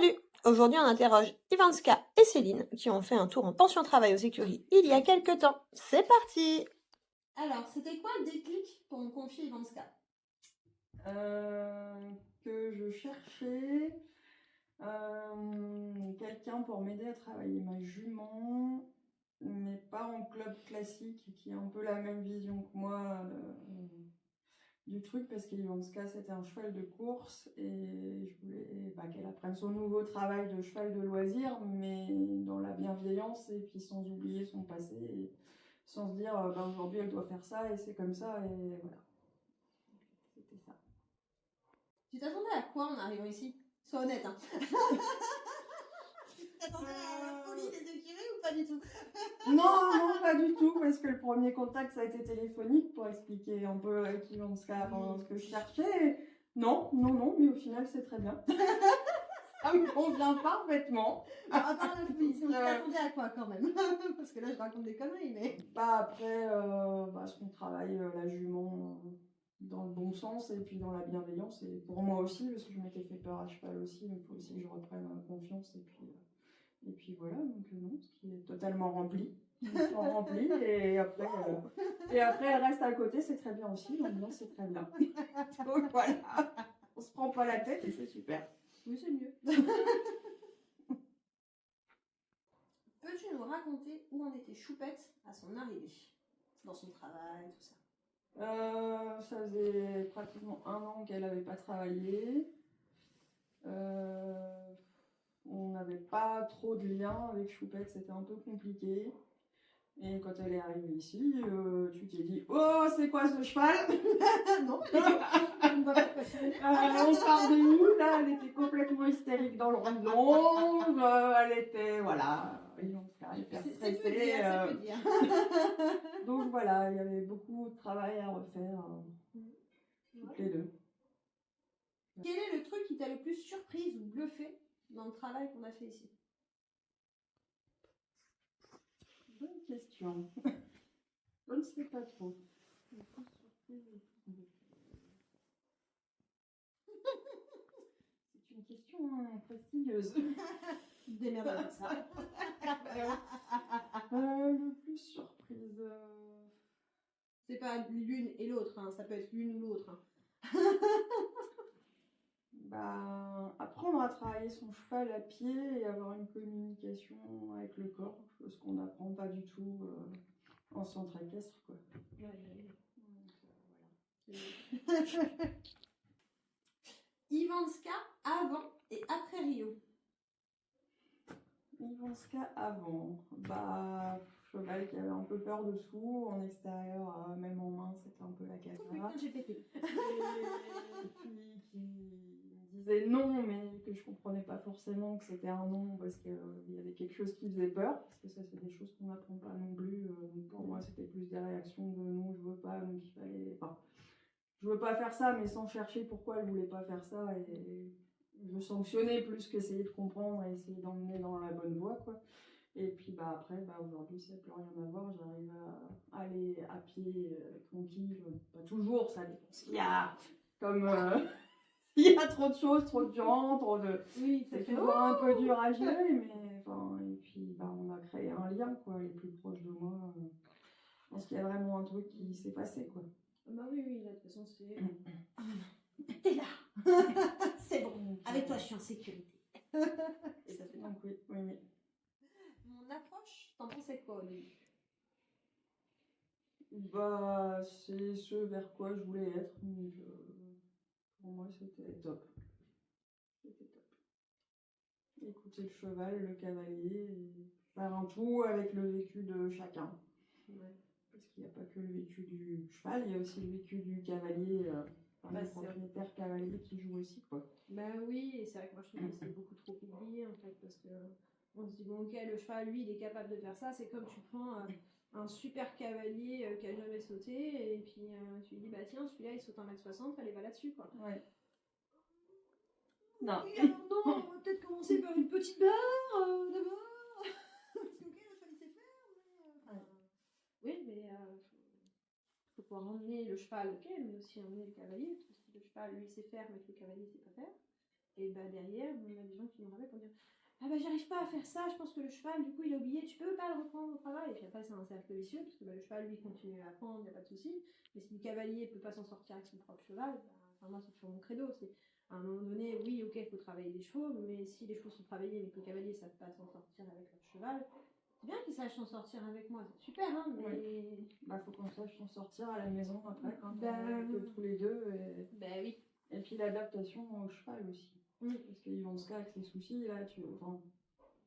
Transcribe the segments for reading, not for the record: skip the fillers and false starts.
Salut! Aujourd'hui, on interroge Ivanska et Céline qui ont fait un tour en pension travail aux écuries il y a quelques temps. C'est parti! Alors, c'était quoi le déclic pour me confier Ivanska? Que je cherchais quelqu'un pour m'aider à travailler ma jument, mais pas en club classique, qui a un peu la même vision que moi du truc, parce qu'Ivanska c'était un cheval de course et je voulais qu'elle apprenne son nouveau travail de cheval de loisir, mais dans la bienveillance et puis sans oublier son passé et sans se dire aujourd'hui elle doit faire ça et c'est comme ça et voilà. C'était ça. Tu t'attendais à quoi en arrivant ici? Sois honnête, hein. Tu t'attendais à la folie des écuries ou pas du tout? Non, pas du tout, parce que le premier contact ça a été téléphonique pour expliquer un peu avec Ivanska ce que je cherchais. Non, mais au final c'est très bien. Ça me convient parfaitement. À part la folie, tu t'attendais à quoi quand même? Parce que là je raconte des conneries, mais... Après, ce qu'on travaille la jument dans le bon sens et puis dans la bienveillance, et pour moi aussi, parce que je m'étais fait peur à cheval aussi, il faut aussi que je reprenne confiance et puis voilà, donc non, ce qui est totalement rempli. Rempli et après elle reste à côté, c'est très bien aussi, l'ambiance c'est très bien. Donc voilà, on se prend pas la tête et c'est super. Oui, c'est mieux. Peux-tu nous raconter où en était Choupette à son arrivée, dans son travail, tout ça? Ça faisait pratiquement 1 an qu'elle n'avait pas travaillé. On n'avait pas trop de lien avec Choupette, c'était un peu compliqué. Et quand elle est arrivée ici, tu t'es dit « Oh, c'est quoi ce cheval ?» Non, je ne vois pas quoi c'est. On part de où là? Elle était complètement hystérique dans le randon. Elle était, voilà, hyper stressée. C'est peu dire. Donc voilà, il y avait beaucoup de travail à refaire, toutes les deux. Quel est le truc qui t'a le plus surprise ou bluffé dans le travail qu'on a fait ici? Bonne question. Je ne sais pas trop. C'est une question fastidieuse. Démerde avec ça. Le plus surprise. C'est pas l'une et l'autre, hein. Ça peut être l'une ou l'autre. Hein. Apprendre à travailler son cheval à pied et avoir une communication avec le corps, chose qu'on n'apprend pas du tout en centre équestre, quoi. Ouais. Donc, voilà. Ivanska avant et après Rio. Ivanska avant, cheval qui avait un peu peur dessous, en extérieur, même en main, c'était un peu la cata. J'ai pété. Et puis qui me disait non, mais que je comprenais pas forcément que c'était un non parce qu'il y avait quelque chose qui faisait peur, parce que ça c'est des choses qu'on n'apprend pas non plus. Donc pour moi c'était plus des réactions de non, je veux pas, donc il fallait. Enfin, je veux pas faire ça, mais sans chercher pourquoi elle voulait pas faire ça et je sanctionnais plus qu'essayer de comprendre et essayer d'emmener dans la bonne voie, quoi. Et puis après, aujourd'hui, ça n'a plus rien à voir. J'arrive à aller à pied tranquille. Pas toujours, ça dépend ce qu'il y a. Comme il y a trop de choses, trop de gens, trop de. Oui, c'est toujours un peu dur à gérer, mais enfin. Et puis on a créé un lien, quoi. Les plus proches de moi. Je pense qu'il y a vraiment un truc qui s'est passé, quoi. Bah oui, là, de toute façon, c'est. T'es là. C'est bon. Avec toi, je suis en sécurité. Et ça fait donc, oui. Mon approche, t'en pensais quoi au début? C'est ce vers quoi je voulais être. Donc, pour moi, c'était top. Écouter le cheval, le cavalier, et faire un tout avec le vécu de chacun. Ouais. Parce qu'il n'y a pas que le vécu du cheval, il y a aussi le vécu du cavalier, le propriétaire cavalier qui joue aussi, quoi. Oui, et c'est vrai que moi je trouve que c'est beaucoup trop oublié en fait, parce que on se dit bon ok, le cheval lui il est capable de faire ça, c'est comme tu prends un super cavalier qui a jamais sauté et puis tu lui dis bah tiens celui-là il saute 1m60, allez va là-dessus quoi. Ouais. Non. Oui alors non, on va peut-être commencer par une petite barre d'abord. Parce que ok le cheval il sait faire, mais oui mais faut pouvoir emmener le cheval, ok, mais aussi emmener le cavalier, parce que si le cheval lui sait faire mais que le cavalier sait pas faire, et derrière on a des gens qui nous rappellent ah bah j'arrive pas à faire ça, je pense que le cheval, du coup, il a oublié, tu peux pas le reprendre au travail. Et puis après, c'est un cercle vicieux, parce que bah, le cheval, lui, continue à apprendre, il n'y a pas de souci. Mais si le cavalier peut pas s'en sortir avec son propre cheval, bah, enfin, moi, c'est toujours mon credo. C'est à un moment donné, oui, ok, il faut travailler les chevaux, mais si les chevaux sont travaillés, mais que le cavalier ne savent pas s'en sortir avec leur cheval, c'est bien qu'ils sachent s'en sortir avec moi, c'est super, hein, mais. Oui. Bah, faut qu'on sache s'en sortir à la maison après, quand Bah, on est que tous les deux. bah oui. Et puis l'adaptation au cheval aussi. Parce qu'Ivanska, avec ses soucis, là, enfin,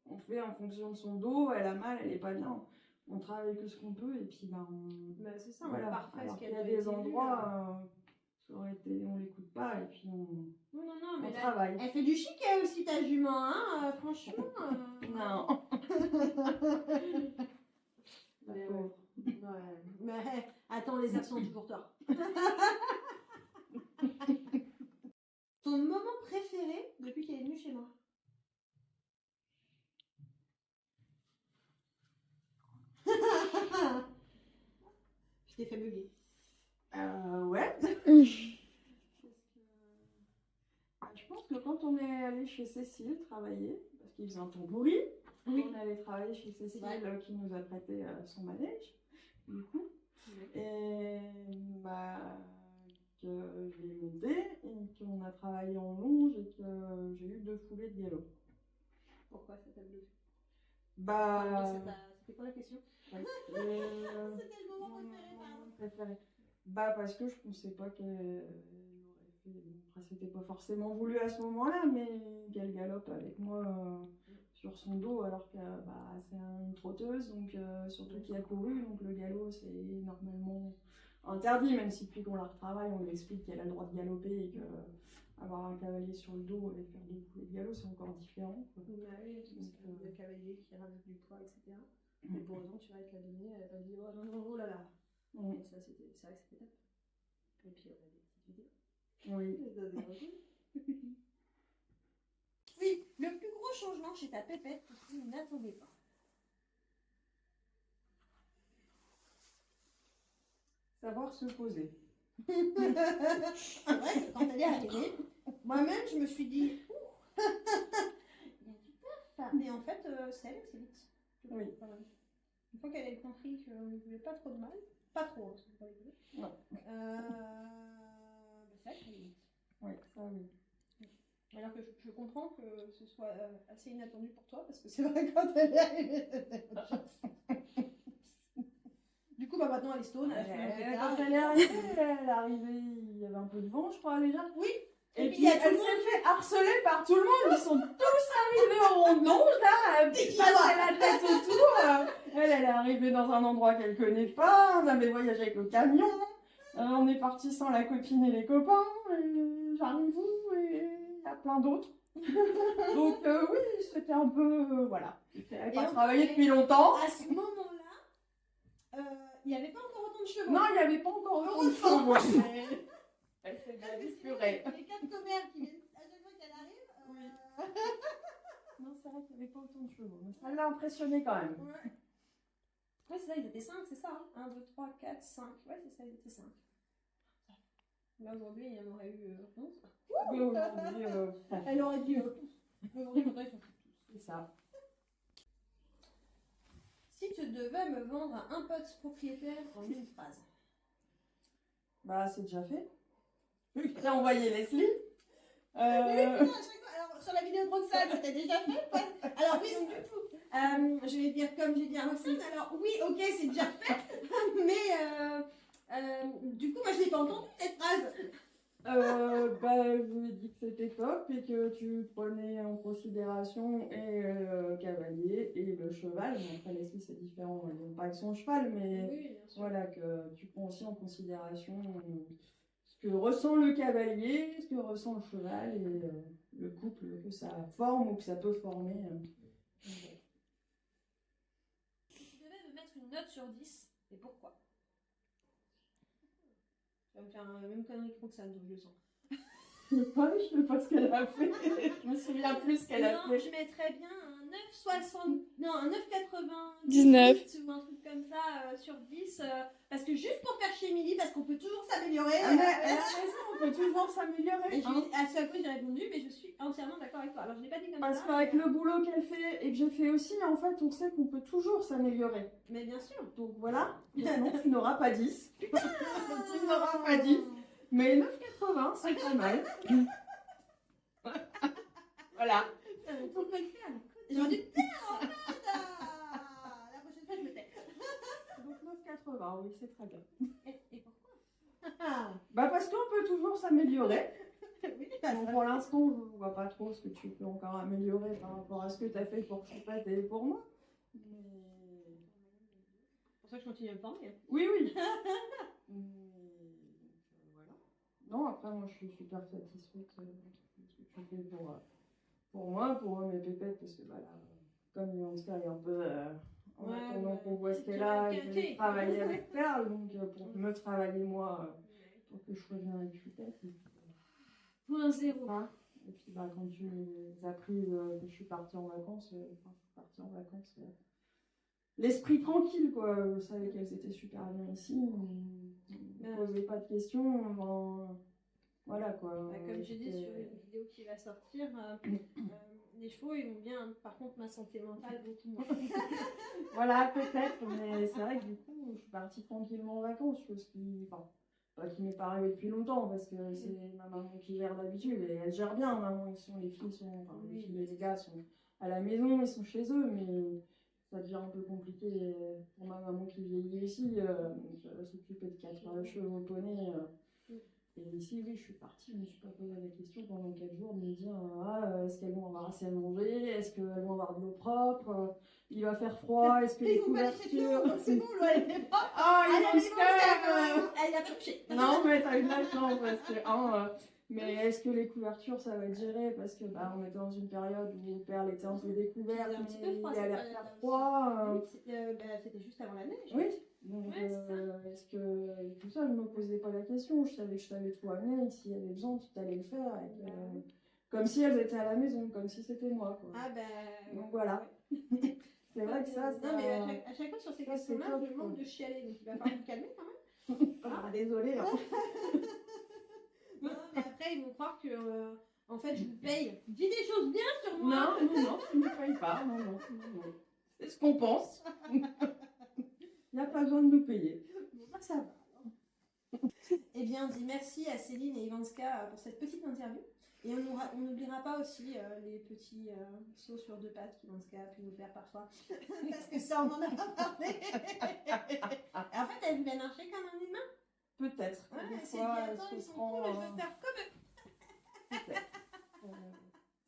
on fait en fonction de son dos, elle a mal, elle est pas bien. On travaille que ce qu'on peut, et puis bah, Bah, c'est ça, voilà. on parfait Alors ce qu'il qu'elle y a doit des être endroits, ça aurait été, on l'écoute pas, et puis on non, mais là, travaille. elle fait du chiquet aussi, ta jument, hein, franchement. Non. Mais ouais. Ouais. Mais attends, les absents ont toujours tort. Ton moment préféré depuis qu'elle est venue chez moi? Je t'ai fait bugger. Ouais. Je pense que quand on est allé chez Cécile travailler, parce qu'il faisait un temps pourri, on est allé travailler chez Cécile qui nous a prêté son manège, du coup. Et bah, que je l'ai monté et qu'on a travaillé en longe et que j'ai eu 2 foulées de galop. Pourquoi ça t'a bluffé? Bah. C'était quoi la question? C'était le moment préféré. Bah, parce que je pensais pas qu'elle aurait fait. Après, c'était pas forcément voulu à ce moment-là, mais qu'elle galope avec moi sur son dos, alors que bah, c'est une trotteuse, donc surtout qui a couru, donc le galop c'est normalement interdit, même si depuis qu'on la retravaille, on lui explique qu'elle a le droit de galoper et que avoir un cavalier sur le dos et faire 2 foulées de galop, c'est encore différent. Bah oui, parce que le cavalier qui rajoute du poids, etc. Mais pour autant, tu vas te la donner, elle va dire oh non, non, oh là là. Et ça, c'est vrai que c'était top. Et puis, on a des petites vidéos. Oui. Oui, le plus gros changement chez ta pépette que tu n'attendais pas. Savoir se poser. C'est vrai que quand elle est arrivée, moi-même, je me suis dit, il y a du taf. Mais en fait, c'est elle, c'est vite. Oui. Une fois qu'elle a compris qu'on ne voulait pas trop de mal, pas trop, parce qu'on pas les voulait. Non. C'est elle qui est vite. Oui, ça oui. Alors que je comprends que ce soit assez inattendu pour toi, parce que c'est vrai que quand elle est arrivée, c'était autre chose. Du coup, bah maintenant elle est stone, elle a fait quand elle est arrivée, il y avait un peu de vent, je crois, déjà. Oui. Et puis elle s'est fait harceler par tout le monde. Ils sont tous arrivés au rond de longe, là, passer la tête autour. Elle est arrivée dans un endroit qu'elle connaît pas. On avait voyagé avec le camion. On est parti sans la copine et les copains. J'arrive où et il y a plein d'autres. Donc oui, c'était un peu... voilà. Elle n'avait pas travaillé depuis longtemps. À ce moment-là, il n'y avait pas encore autant de chevaux. Non, il n'y avait pas encore autant de chevaux. Elle s'est purée. Les 4 commères qui viennent à chaque fois qu'elle arrive. Non, c'est vrai qu'il n'y avait pas autant de chevaux. Mais ça l'a impressionné quand même. Ouais, c'est ça, ils étaient 5, c'est ça. 1, 2, 3, 4, 5. Ouais, c'est ça, ils étaient 5. Là, aujourd'hui, il y en aurait eu 11. Oui, elle aurait dit mais aujourd'hui, ils sont tous. C'est ça. Si tu devais me vendre un pote propriétaire en une phrase. Bah, c'est déjà fait. J'ai envoyé Leslie. Oui, putain, à chaque fois. Alors, sur la vidéo de Roxane, c'était déjà fait. Alors, oui, donc du coup, je vais dire comme j'ai dit à Roxane. Alors, oui, ok, c'est déjà fait. Mais, du coup, moi, je l'ai pas entendu cette phrase. Bah, je lui ai dit que c'était top et que tu prenais en considération et le cavalier et le cheval. Mais après, Leslie, c'est différent. Ils n'ont pas que son cheval, mais oui, voilà, que tu prends aussi en considération ce que ressent le cavalier, ce que ressent le cheval et le couple que ça forme ou que ça peut former. Si tu devais me mettre une note sur 10, et pourquoi? Tu vas me faire la même connerie que Roxane, donc je le sens. Je sais pas ce qu'elle a fait. Je me souviens plus ce qu'elle a Non, fait. je mettrais bien un 9,60, non, un 9,98 19. ou un truc comme ça sur 10. Parce que juste pour faire chez Émilie, parce qu'on peut toujours s'améliorer. Ah, mais elle a raison, on peut toujours s'améliorer. Et Hein. à ce à quoi j'ai répondu, mais je suis entièrement d'accord avec toi. Alors je l'ai pas dit comme Parce ça. qu'avec mais, le boulot qu'elle fait et que j'ai fait aussi, en fait, on sait qu'on peut toujours s'améliorer. mais bien sûr. Donc voilà, non, tu n'auras pas 10. Tu n'auras pas 10. Mais 9,80, c'est pas mal. Voilà. Pourquoi le faire? J'aurais dû te taire en fait. La prochaine fois, je me tais. Donc 9,80, oui, c'est très bien. Et pourquoi? Bah parce qu'on peut toujours s'améliorer. Oui, Donc pour l'instant, je ne vois pas trop ce que tu peux encore améliorer par rapport à ce que tu as fait pour Choupette et pour moi. Mais... c'est pour ça que je continue à me former. Oui, oui. Voilà. Non, après, moi, je suis super satisfaite de ce que tu fais pour moi, pour mes pépettes, parce que bah, là, comme Ivanska est un peu en Ouais, attendant ouais. qu'on voit ce Tu qu'elle vas a, le je vais quinquer. travailler avec Perle, donc pour me travailler moi, pour que je revienne avec Choupette. Point zéro. Voilà. Et puis bah, quand tu as appris que je suis partie en vacances, l'esprit tranquille quoi. Je savais qu'elles étaient super bien ici, ne me posez pas de questions. Ben, voilà quoi. Bah, comme j'ai dit sur une vidéo qui va sortir, les chevaux ils vont bien, par contre ma santé mentale beaucoup moins. Voilà, peut-être, mais c'est vrai que du coup, je suis partie tranquillement en vacances, chose qui, enfin, pas qui m'est pas arrivée depuis longtemps, parce que c'est ma maman qui gère d'habitude, et elle gère bien, maman, les filles sont, enfin, les filles et les gars sont à la maison, ils sont chez eux, mais ça devient un peu compliqué pour ma maman qui vieillit ici, s'occuper de 4 chevaux poneys. Et ici, oui, je suis partie, je ne me suis pas posé la question pendant 4 jours de me dire est-ce qu'elles vont avoir assez à manger, est-ce qu'elles vont avoir de l'eau propre, il va faire froid, est-ce que les couvertures. C'est bon, l'eau elle est pas. Ah, il Elle manque elle a touché. Non, mais t'as eu de la chance parce que. Mais est-ce que les couvertures ça va être géré? Parce que bah, on était dans une période où Perle était un peu découverte, Il faisait un petit mais peu froid, il allait cette faire période-là froid. Oui, c'était juste avant la neige. Oui, donc Ouais, c'est ça. est-ce que tout ça, je me posais pas la question. Je savais que je t'avais tout amené. S'il y avait besoin, tu allais le faire. Et comme si elles étaient à la maison, comme si c'était moi. Quoi. Ah ben. Donc voilà. C'est vrai que ça. Non, mais à chaque fois sur ces questions-là, je me demande de chialer, donc il va falloir me calmer quand même. Ah, désolée. Hein. Non, mais après, ils vont croire que, en fait, je vous paye. Dis des choses bien sur moi. Non, tu ne me payes pas. Non. C'est ce qu'on pense. Il n'y a pas besoin de nous payer. Bon, bah, ça va. Eh bien, on dit merci à Céline et Ivanska pour cette petite interview. Et on n'oubliera pas aussi les petits sauts sur 2 pattes qu'Ivanska a pu nous faire parfois. Parce que ça, on en a pas parlé. En fait, elle voulait marcher comme un humain. Peut-être. Ouais, Des elle s'est dit, fois, attends, elle ils se sont prend. cool, je veux faire comme eux. Peut-être.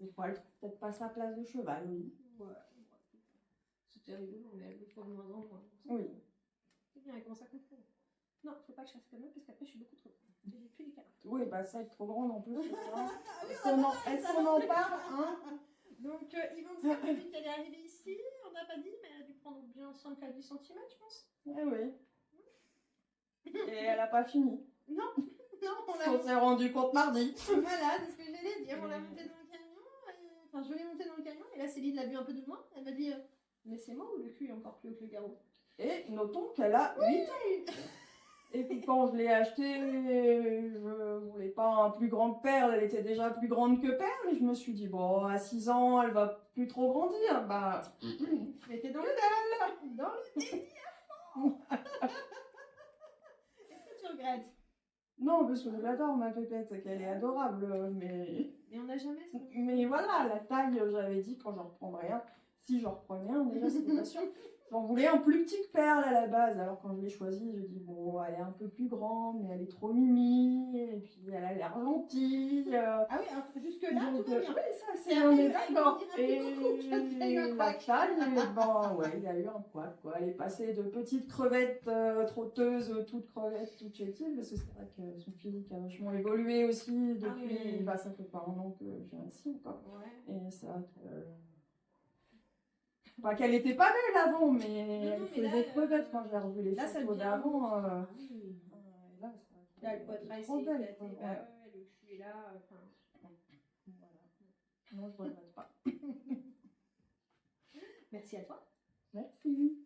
Des fois, elle trouve peut-être pas sa place de cheval, oui. Ouais, c'était rigolo, mais elle le fait de moins en moins. Oui. C'est bien, elle commence à comprendre. Non, faut pas que je fasse comme eux, parce qu'après, je suis beaucoup trop grande. J'ai plus les caractères. Oui, bah ça, être trop grande en plus. Ah oui, Est-ce qu'on en parle hein? Donc, Ivanska, depuis qu'elle est arrivée ici, on n'a pas dit, mais elle a dû prendre bien 5 à 10 cm, je pense. Eh oui. Et elle n'a pas fini. Non, On s'est rendu compte mardi. Voilà, c'est ce que j'allais dire. On l'a montée dans le camion. Enfin, je l'ai montée dans le camion, et là, Céline l'a vu un peu de loin. Elle m'a dit, mais c'est moi ou le cul est encore plus haut que le garrot? Et notons qu'elle a 8 ans. Et puis quand je l'ai achetée, je voulais pas un plus grand que Perle, elle était déjà plus grande que Perle. Et je me suis dit, bon, à 6 ans, elle va plus trop grandir. Bah, Mais t'es dans le dans le délire. Est-ce que tu regrettes? non, parce que je l'adore, ma pépette, qu'elle est adorable, mais... Mais on n'a jamais ce qu'on Mais voilà, la taille, j'avais dit quand j'en reprendrais un, si j'en reprenais un, déjà c'était pas sûr. J'en voulais un plus petit que Perle à la base, alors quand je l'ai choisi, je dis bon, elle est un peu plus grande, mais elle est trop mimi, et puis elle a l'air gentille. Ah oui, alors jusque-là, Donc, tout va bien. oui, ça Et c'est après, on est elle d'accord. grandira plus beaucoup, qu'il y a eu un Et la couac. taille, ben ouais, il y a eu un couac, quoi. Elle est passée de petite crevette trotteuse, toute crevette, toute chétive, parce que c'est vrai que son physique a vachement évolué aussi depuis, oui. bah, ça fait pas un an que j'ai un signe, quoi. Ouais. Et ça, pas qu'elle était pas belle avant, mais elle mais faisait là, crevette quand j'ai revu les là, ça photos devient d'avant. Ah oui. Là, Là, le poitrail, trop c'est belle, éclaté. quoi. Bah Ouais. ouais, le cul là. Enfin. Voilà. Non, je regrette pas. Merci à toi. Merci.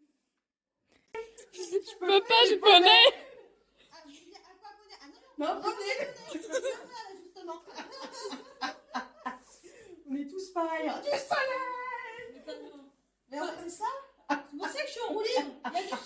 Je peux pas, je connais. Ah, je dis à quoi poney? Ah non, Non, non, poney. justement. On est tous pareils. Du soleil. Mais en fait, c'est ça. C'est pour ça que je suis en roue libre. Il y a du